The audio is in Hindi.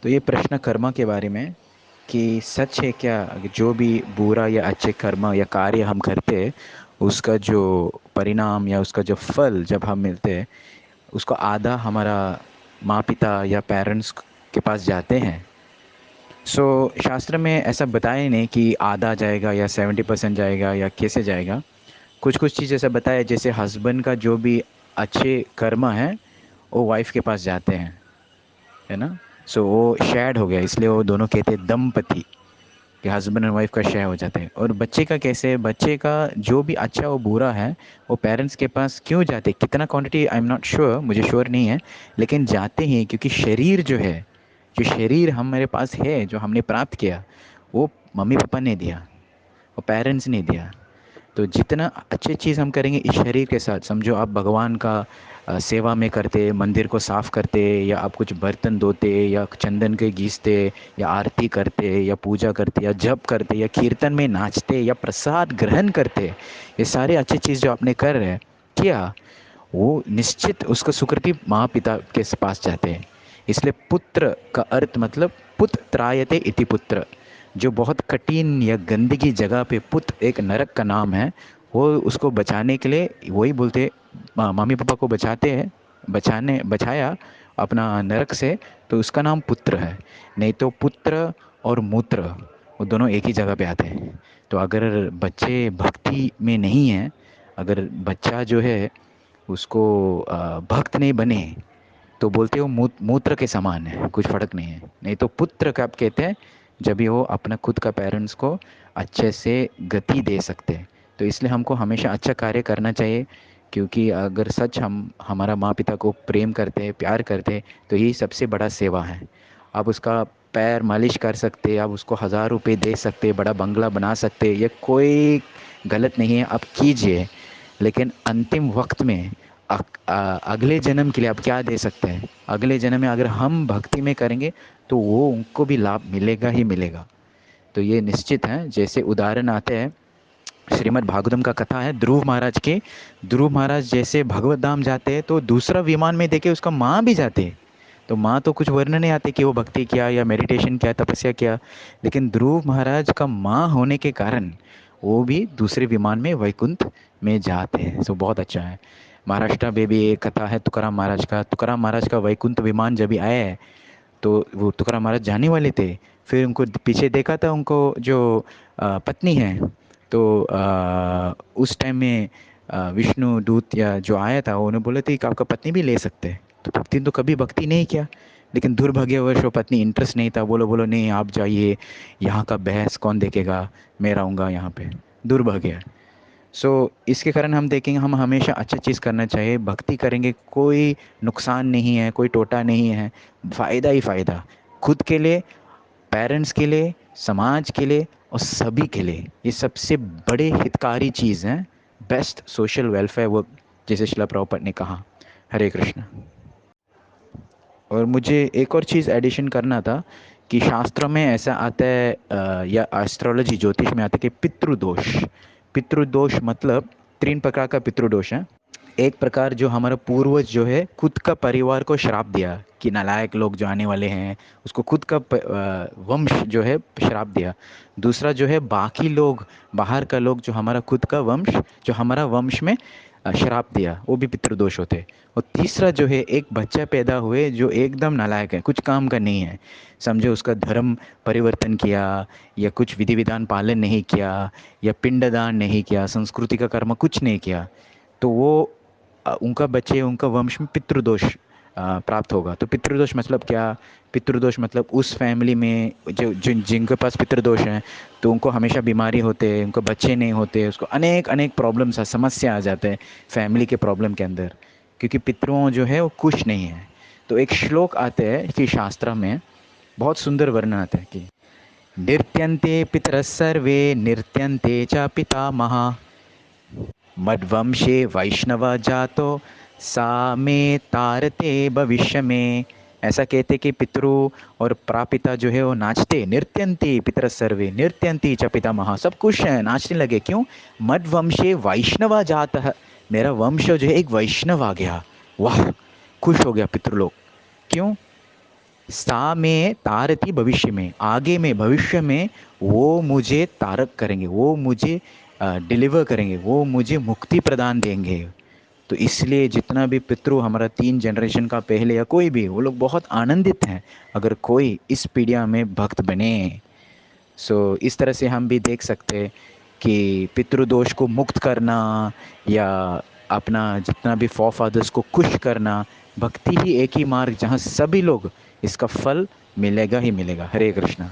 तो ये प्रश्न कर्म के बारे में कि सच है क्या, जो भी बुरा या अच्छे कर्म या कार्य हम करते हैं उसका जो परिणाम या उसका जो फल जब हम मिलते हैं उसको आधा हमारा माँ पिता या पेरेंट्स के पास जाते हैं। शास्त्र में ऐसा बताया ही नहीं कि आधा जाएगा या 70% जाएगा या कैसे जाएगा। कुछ कुछ चीज़ ऐसा बताया, जैसे हस्बैंड का जो भी अच्छे कर्म है वो वाइफ के पास जाते हैं, है ना। वो शेयर्ड हो गया, इसलिए वो दोनों कहते हैं दंपति, कि हस्बैंड एंड वाइफ का शेयर हो जाता है। और बच्चे का कैसे, बच्चे का जो भी अच्छा वो बुरा है वो पेरेंट्स के पास क्यों जाते, कितना quantity I am not sure, मुझे श्योर नहीं है, लेकिन जाते हैं क्योंकि शरीर जो है, जो शरीर हमारे पास है, जो हमने प्राप्त किया, वो मम्मी पापा ने दिया, वो पेरेंट्स ने दिया। तो जितना अच्छी चीज़ हम करेंगे इस शरीर के साथ, समझो आप भगवान का सेवा में करते, मंदिर को साफ करते, या आप कुछ बर्तन धोते, या चंदन के घीसते, या आरती करते, या पूजा करते, या जप करते, या कीर्तन में नाचते, या प्रसाद ग्रहण करते, ये सारे अच्छी चीज़ जो आपने कर रहे हैं किया, वो निश्चित उसका सुकृति माँ पिता के पास जाते हैं। इसलिए पुत्र का अर्थ मतलब पुत्र त्रायते इति पुत्र, जो बहुत कठिन या गंदगी जगह पे, पुत एक नरक का नाम है, वो उसको बचाने के लिए वही बोलते, मम्मी पापा को बचाते हैं, बचाने बचाया अपना नरक से, तो उसका नाम पुत्र है। नहीं तो पुत्र और मूत्र वो दोनों एक ही जगह पे आते हैं। तो अगर बच्चे भक्ति में नहीं हैं, अगर बच्चा जो है उसको भक्त नहीं बने, तो बोलते हो मूत्र के समान है, कुछ फर्क नहीं है। नहीं तो पुत्र कब कहते हैं, जब भी वो अपना खुद का पेरेंट्स को अच्छे से गति दे सकते हैं। तो इसलिए हमको हमेशा अच्छा कार्य करना चाहिए, क्योंकि अगर सच हम हमारा माँ पिता को प्रेम करते हैं, प्यार करते हैं, तो यही सबसे बड़ा सेवा है। आप उसका पैर मालिश कर सकते, आप उसको 1000 रुपये दे सकते, बड़ा बंगला बना सकते, ये कोई गलत नहीं है, आप कीजिए। लेकिन अंतिम वक्त में अगले जन्म के लिए आप क्या दे सकते हैं, अगले जन्म में अगर हम भक्ति में करेंगे तो वो उनको भी लाभ मिलेगा ही मिलेगा। तो ये निश्चित है। जैसे उदाहरण आते हैं, श्रीमद् भागवतम का कथा है ध्रुव महाराज के। ध्रुव महाराज जैसे भगवत धाम जाते हैं तो दूसरा विमान में देखे उसका माँ भी जाते हैं। तो माँ तो कुछ वर्णन नहीं आते कि वो भक्ति किया या मेडिटेशन किया, तपस्या किया, लेकिन ध्रुव महाराज का माँ होने के कारण वो भी दूसरे विमान में वैकुंठ में जाते हैं। तो बहुत अच्छा है। महाराष्ट्र में भी एक कथा है तुकाराम महाराज का। तुकाराम महाराज का वैकुंठ विमान जब भी आया है, तो वो तुकाराम महाराज जाने वाले थे, फिर उनको पीछे देखा था, उनको जो पत्नी है, तो उस टाइम में विष्णु दूत या जो आया था उन्होंने बोले थे कि आपका पत्नी भी ले सकते हैं। तो भक्ति तो कभी भक्ति नहीं किया, लेकिन दुर्भाग्यवश वो पत्नी इंटरेस्ट नहीं था, बोलो बोलो नहीं आप जाइए, यहाँ का बहस कौन देखेगा, मैं रहूँगा यहाँ पे। दुर्भाग्य। इसके कारण हम देखेंगे, हम हमेशा अच्छा चीज़ करना चाहिए, भक्ति करेंगे कोई नुकसान नहीं है, कोई टोटा नहीं है, फ़ायदा ही फ़ायदा, खुद के लिए, पेरेंट्स के लिए, समाज के लिए, और सभी के लिए। ये सबसे बड़े हितकारी चीज़ हैं, बेस्ट सोशल वेलफेयर वर्क, जैसे शिला प्रभुपाद ने कहा। हरे कृष्ण। और मुझे एक और चीज़ एडिशन करना था कि शास्त्र में ऐसा आता है या एस्ट्रोलॉजी ज्योतिष में आता है कि पितृदोष। पितृदोष मतलब 3 प्रकार का पितृदोष है। एक प्रकार जो हमारा पूर्वज जो है खुद का परिवार को श्राप दिया कि नालायक लोग जो आने वाले हैं, उसको खुद का वंश जो है श्राप दिया। दूसरा जो है बाकी लोग, बाहर का लोग, जो हमारा खुद का वंश, जो हमारा वंश में श्राप दिया, वो भी पितृदोष होते हैं। और तीसरा जो है एक बच्चा पैदा हुए जो एकदम नालायक है, कुछ काम का नहीं है, समझो उसका धर्म परिवर्तन किया, या कुछ विधि विधान पालन नहीं किया, या पिंडदान नहीं किया, संस्कृति का कर्म कुछ नहीं किया, तो वो उनका बच्चे, उनका वंश में पितृदोष प्राप्त होगा। तो पितृदोष मतलब क्या, पितृदोष मतलब उस फैमिली में जो जिनके पास पितृदोष हैं, तो उनको हमेशा बीमारी होते हैं, उनको बच्चे नहीं होते, उसको अनेक अनेक प्रॉब्लम्स, समस्या आ जाते हैं फैमिली के प्रॉब्लम के अंदर, क्योंकि पितरों जो है वो खुश नहीं है। तो एक श्लोक आते हैं कि शास्त्र में बहुत सुंदर वर्णन आता है कि नृत्यन्ते पितरः सर्वे नृत्यन्ते च पितामह, मद्वंशे वैष्णव जातो सा में तारते भविष्य में। ऐसा कहते कि पितरु और प्रापिता जो है वो नाचते, नृत्यंती पितर सर्वे नृत्यंती च पितामह, सब खुश हैं, नाचने लगे। क्यों? मद्वंशे वैष्णव जातः, मेरा वंश जो है एक वैष्णव आ गया, वाह, खुश हो गया पितृलोक। क्यों? सा में तारती भविष्य में, आगे में भविष्य में वो मुझे तारक करेंगे, वो मुझे डिलीवर करेंगे, वो मुझे मुक्ति प्रदान देंगे। तो इसलिए जितना भी पितृ हमारा 3 जनरेशन का पहले या कोई भी, वो लोग बहुत आनंदित हैं अगर कोई इस पीढ़िया में भक्त बने। इस तरह से हम भी देख सकते हैं कि पितृदोष को मुक्त करना या अपना जितना भी फॉर फादर्स को खुश करना, भक्ति ही एक ही मार्ग जहाँ सभी लोग इसका फल मिलेगा ही मिलेगा। हरे कृष्णा।